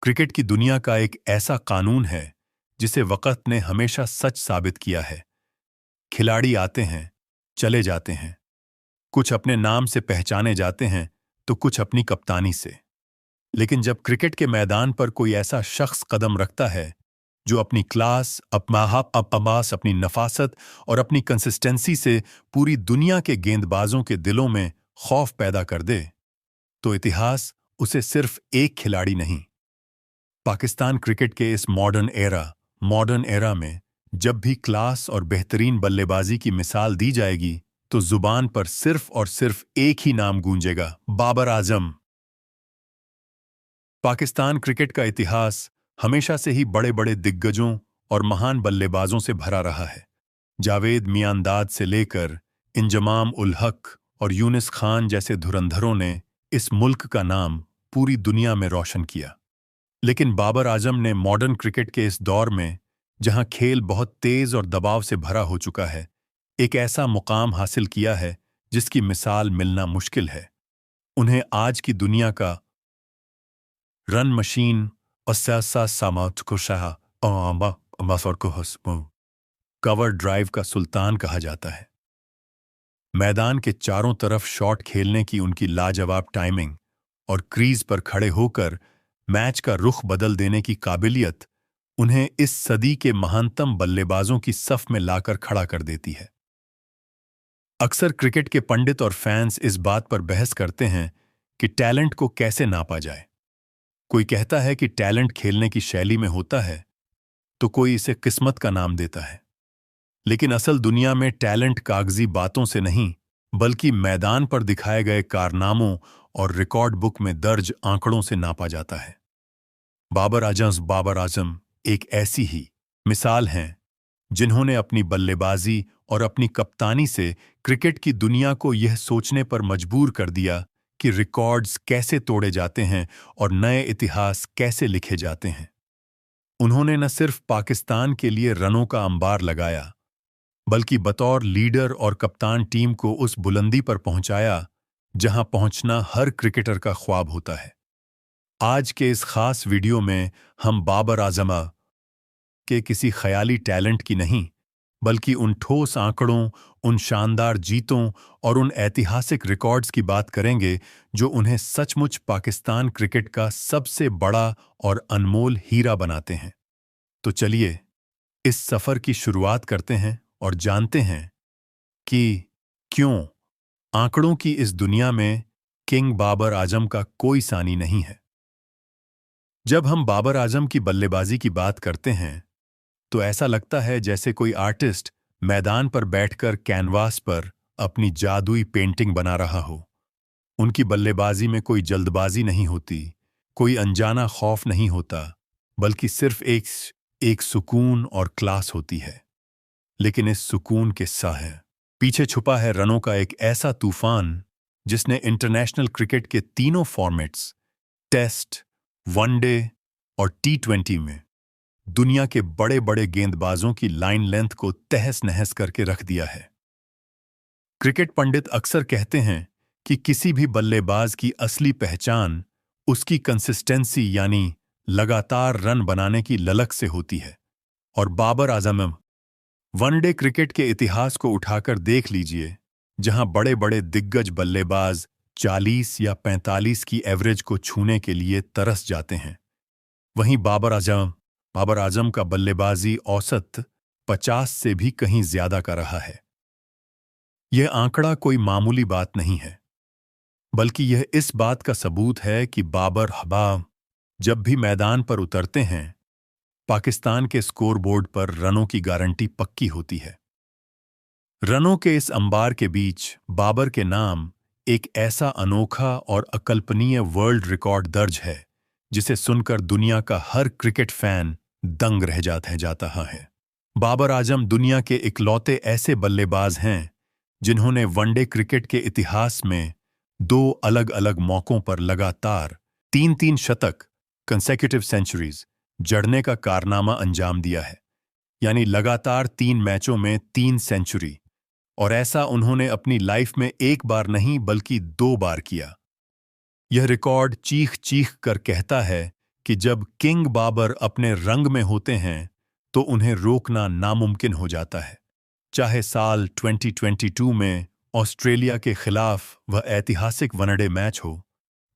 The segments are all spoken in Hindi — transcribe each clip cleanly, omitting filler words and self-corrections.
क्रिकेट की दुनिया का एक ऐसा कानून है जिसे वक्त ने हमेशा सच साबित किया है। खिलाड़ी आते हैं, चले जाते हैं। कुछ अपने नाम से पहचाने जाते हैं तो कुछ अपनी कप्तानी से। लेकिन जब क्रिकेट के मैदान पर कोई ऐसा शख्स कदम रखता है जो अपनी क्लास, अपमास, अपनी नफासत और अपनी कंसिस्टेंसी से पूरी दुनिया के गेंदबाजों के दिलों में खौफ पैदा कर दे, तो इतिहास उसे सिर्फ एक खिलाड़ी नहीं, पाकिस्तान क्रिकेट के इस मॉडर्न एरा में जब भी क्लास और बेहतरीन बल्लेबाजी की मिसाल दी जाएगी तो जुबान पर सिर्फ और सिर्फ एक ही नाम गूंजेगा, बाबर आजम। पाकिस्तान क्रिकेट का इतिहास हमेशा से ही बड़े बड़े दिग्गजों और महान बल्लेबाजों से भरा रहा है। जावेद मियांदाद से लेकर इंजमाम उल हक और यूनिस खान जैसे धुरंधरों ने इस मुल्क का नाम पूरी दुनिया में रोशन किया। लेकिन बाबर आजम ने मॉडर्न क्रिकेट के इस दौर में, जहां खेल बहुत तेज और दबाव से भरा हो चुका है, एक ऐसा मुकाम हासिल किया है जिसकी मिसाल मिलना मुश्किल है। उन्हें आज की दुनिया का रन मशीन और कवर ड्राइव का सुल्तान कहा जाता है। मैदान के चारों तरफ शॉट खेलने की उनकी लाजवाब टाइमिंग और क्रीज पर खड़े होकर मैच का रुख बदल देने की काबिलियत उन्हें इस सदी के महानतम बल्लेबाजों की सफ में लाकर खड़ा कर देती है। अक्सर क्रिकेट के पंडित और फैंस इस बात पर बहस करते हैं कि टैलेंट को कैसे नापा जाए। कोई कहता है कि टैलेंट खेलने की शैली में होता है, तो कोई इसे किस्मत का नाम देता है। लेकिन असल दुनिया में टैलेंट कागजी बातों से नहीं, बल्कि मैदान पर दिखाए गए कारनामों और रिकॉर्ड बुक में दर्ज आंकड़ों से नापा जाता है। बाबर आजम एक ऐसी ही मिसाल हैं जिन्होंने अपनी बल्लेबाजी और अपनी कप्तानी से क्रिकेट की दुनिया को यह सोचने पर मजबूर कर दिया कि रिकॉर्ड्स कैसे तोड़े जाते हैं और नए इतिहास कैसे लिखे जाते हैं। उन्होंने न सिर्फ पाकिस्तान के लिए रनों का अंबार लगाया, बल्कि बतौर लीडर और कप्तान टीम को उस बुलंदी पर पहुंचाया जहां पहुंचना हर क्रिकेटर का ख्वाब होता है। आज के इस खास वीडियो में हम बाबर आजम के किसी ख्याली टैलेंट की नहीं, बल्कि उन ठोस आंकड़ों, उन शानदार जीतों और उन ऐतिहासिक रिकॉर्ड्स की बात करेंगे जो उन्हें सचमुच पाकिस्तान क्रिकेट का सबसे बड़ा और अनमोल हीरा बनाते हैं। तो चलिए इस सफर की शुरुआत करते हैं और जानते हैं कि क्यों आंकड़ों की इस दुनिया में किंग बाबर आजम का कोई सानी नहीं है। जब हम बाबर आजम की बल्लेबाजी की बात करते हैं तो ऐसा लगता है जैसे कोई आर्टिस्ट मैदान पर बैठकर कैनवास पर अपनी जादुई पेंटिंग बना रहा हो। उनकी बल्लेबाजी में कोई जल्दबाजी नहीं होती, कोई अनजाना खौफ नहीं होता, बल्कि सिर्फ एक सुकून और क्लास होती है। लेकिन इस सुकून के पीछे छुपा है रनों का एक ऐसा तूफान जिसने इंटरनेशनल क्रिकेट के तीनों फॉर्मेट्स, टेस्ट, वनडे और T20 में दुनिया के बड़े बड़े गेंदबाजों की लाइन लेंथ को तहस नहस करके रख दिया है। क्रिकेट पंडित अक्सर कहते हैं कि किसी भी बल्लेबाज की असली पहचान उसकी कंसिस्टेंसी यानी लगातार रन बनाने की ललक से होती है। और बाबर आजम वनडे क्रिकेट के इतिहास को उठाकर देख लीजिए, जहां बड़े बड़े दिग्गज बल्लेबाज 40 या 45 की एवरेज को छूने के लिए तरस जाते हैं, वहीं बाबर आजम का बल्लेबाजी औसत 50 से भी कहीं ज्यादा का रहा है। यह आंकड़ा कोई मामूली बात नहीं है, बल्कि यह इस बात का सबूत है कि बाबर जब भी मैदान पर उतरते हैं, पाकिस्तान के स्कोरबोर्ड पर रनों की गारंटी पक्की होती है। रनों के इस अंबार के बीच बाबर के नाम एक ऐसा अनोखा और अकल्पनीय वर्ल्ड रिकॉर्ड दर्ज है जिसे सुनकर दुनिया का हर क्रिकेट फैन दंग रह जाता है। बाबर आजम दुनिया के इकलौते ऐसे बल्लेबाज हैं जिन्होंने वनडे क्रिकेट के इतिहास में 2 अलग अलग मौकों पर लगातार 3-3 शतक, कंसेक्यूटिव सेंचुरीज जड़ने का कारनामा अंजाम दिया है। यानी लगातार 3 मैचों में 3 सेंचुरी, और ऐसा उन्होंने अपनी लाइफ में एक बार नहीं बल्कि 2 बार किया। यह रिकॉर्ड चीख चीख कर कहता है कि जब किंग बाबर अपने रंग में होते हैं तो उन्हें रोकना नामुमकिन हो जाता है। चाहे साल 2022 में ऑस्ट्रेलिया के खिलाफ वह ऐतिहासिक वनडे मैच हो,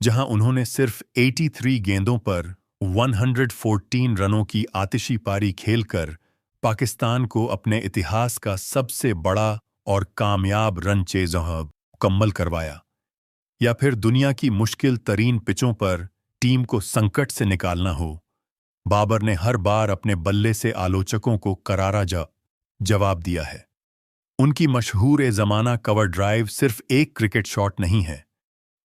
जहां उन्होंने सिर्फ 83 गेंदों पर 114 रनों की आतिशी पारी खेलकर पाकिस्तान को अपने इतिहास का सबसे बड़ा और कामयाब रन चेज़ मुकम्मल करवाया, या फिर दुनिया की मुश्किल तरीन पिचों पर टीम को संकट से निकालना हो, बाबर ने हर बार अपने बल्ले से आलोचकों को करारा जवाब दिया है। उनकी मशहूर ज़माना कवर ड्राइव सिर्फ एक क्रिकेट शॉट नहीं है,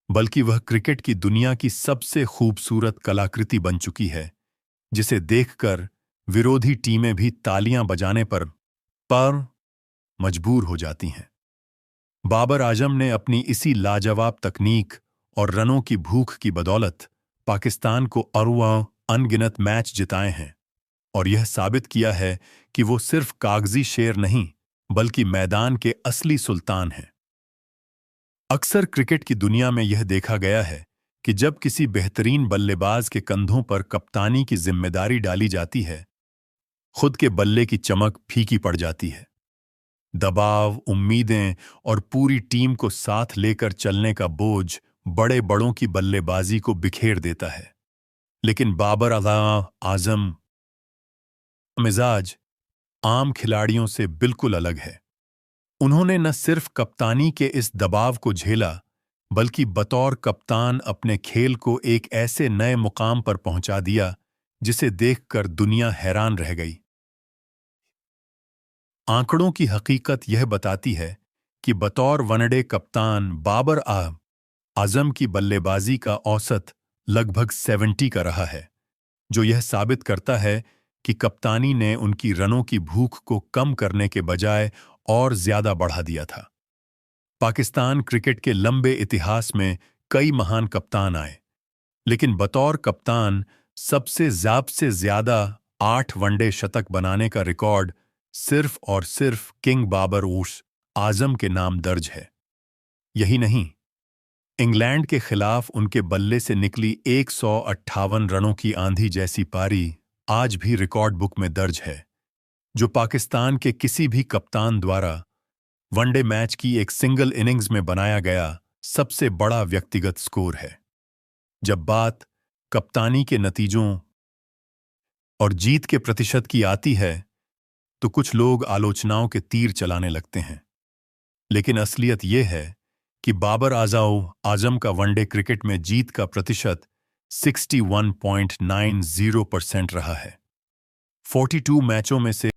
बल्कि वह क्रिकेट की दुनिया की सबसे खूबसूरत कलाकृति बन चुकी है, जिसे देखकर विरोधी टीमें भी तालियां बजाने पर मजबूर हो जाती हैं। बाबर आजम ने अपनी इसी लाजवाब तकनीक और रनों की भूख की बदौलत पाकिस्तान को अनगिनत मैच जिताए हैं और यह साबित किया है कि वो सिर्फ कागजी शेर नहीं, बल्कि मैदान के असली सुल्तान हैं। अक्सर क्रिकेट की दुनिया में यह देखा गया है कि जब किसी बेहतरीन बल्लेबाज के कंधों पर कप्तानी की जिम्मेदारी डाली जाती है, खुद के बल्ले की चमक फीकी पड़ जाती है। दबाव, उम्मीदें और पूरी टीम को साथ लेकर चलने का बोझ बड़े बड़ों की बल्लेबाजी को बिखेर देता है। लेकिन बाबर आजम मिजाज आम खिलाड़ियों से बिल्कुल अलग है। उन्होंने न सिर्फ कप्तानी के इस दबाव को झेला, बल्कि बतौर कप्तान अपने खेल को एक ऐसे नए मुकाम पर पहुंचा दिया जिसे देखकर दुनिया हैरान रह गई। आंकड़ों की हकीकत यह बताती है कि बतौर वनडे कप्तान बाबर आजम की बल्लेबाजी का औसत लगभग 70 का रहा है, जो यह साबित करता है कि कप्तानी ने उनकी रनों की भूख को कम करने के बजाय और ज्यादा बढ़ा दिया था। पाकिस्तान क्रिकेट के लंबे इतिहास में कई महान कप्तान आए, लेकिन बतौर कप्तान सबसे ज्यादा 8 वनडे शतक बनाने का रिकॉर्ड सिर्फ और सिर्फ किंग बाबर आजम के नाम दर्ज है। यही नहीं, इंग्लैंड के खिलाफ उनके बल्ले से निकली 158 रनों की आंधी जैसी पारी आज भी रिकॉर्ड बुक में दर्ज है, जो पाकिस्तान के किसी भी कप्तान द्वारा वनडे मैच की एक सिंगल इनिंग्स में बनाया गया सबसे बड़ा व्यक्तिगत स्कोर है। जब बात कप्तानी के नतीजों और जीत के प्रतिशत की आती है, तो कुछ लोग आलोचनाओं के तीर चलाने लगते हैं, लेकिन असलियत यह है कि बाबर आजम का वनडे क्रिकेट में जीत का प्रतिशत 61.90% रहा है। 42 मैचों में से